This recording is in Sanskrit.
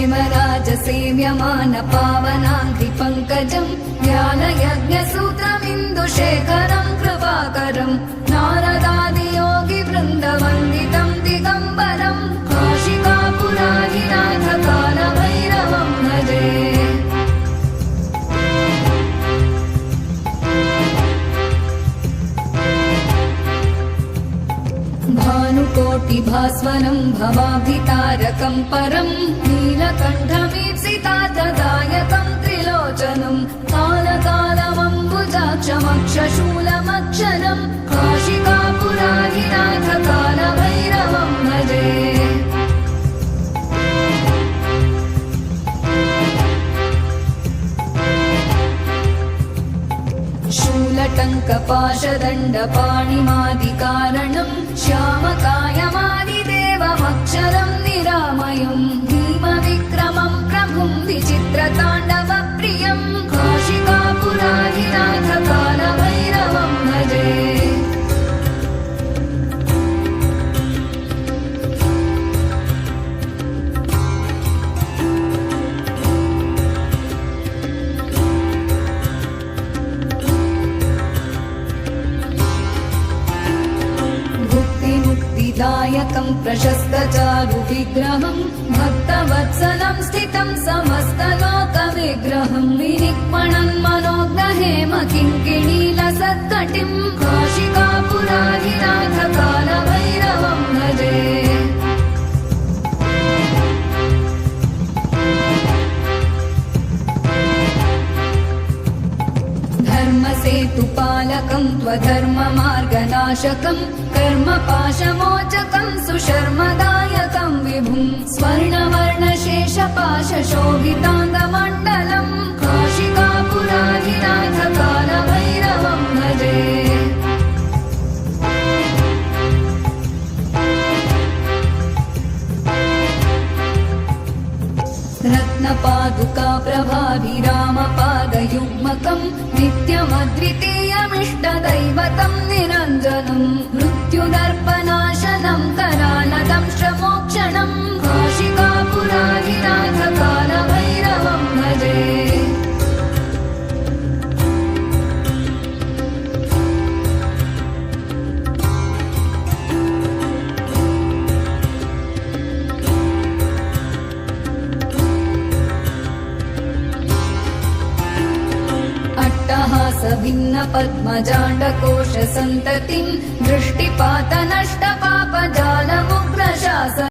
क्षेमराजसेव्यमान पावनाङ्घ्रिपङ्कजम् ज्ञानयज्ञसूत्रमिन्दुशेखरम् कृपाकरम् नारदादियोगिवृन्दवन्दितम् दिगम्बरम् काशिकापुराधिनाथ कालभैरवम् भजे। भानुकोटिभास्वरम् भवाभितारकम् परम् नीलकण्ठमीप्सितार्थदायकम् त्रिलोचनम् कालकालमम्बुजाक्षमक्षशूलमक्षरम् काशिकापुराधिनाथ कालभैरवम् भजे। शूलटङ्कपाशदण्डपाणिमादिकारणम् श्यामकायमादिदेवमक्षरम् निरामयम् भीमविक्रमम् प्रभुम् विचित्रताण्डवप्रियम् काशिकापुराधिनाथ कालभैरवम् भजे। दायकम् प्रशस्तचारुविग्रहम् भक्तवत्सलम् स्थितम् समस्तलोकविग्रहम् विनिक्मणन् मनोग्रहेम किङ्किणीलसत्कटिम् काशिकापुराधिनाथ कालभैरवम् भजे। धर्मसेतुपालकम् त्वधर्ममार्गनाशकम् कर्मपाशमोचकम् सुशर्मदायकम् विभुम् स्वर्णवर्णशेषपाशशोभिताङ्गमण्डलम् काशिकापुराधिनाथ कालभैरवम् भजे। रत्नपादुकाप्रभाभिरामपादयुग्मकम् नित्यमद्वितीयमिष्टदैवतम् निरञ्जनम् मृत्युदर्पनाशनम् करालदंश्रमोक्षणम् काशिकापुराधिनाथ कालभैरवम् भजे। भिन्न पद्मजाण्डकोश सन्ततिम् दृष्टिपात नष्ट पापजालमुग्रशासन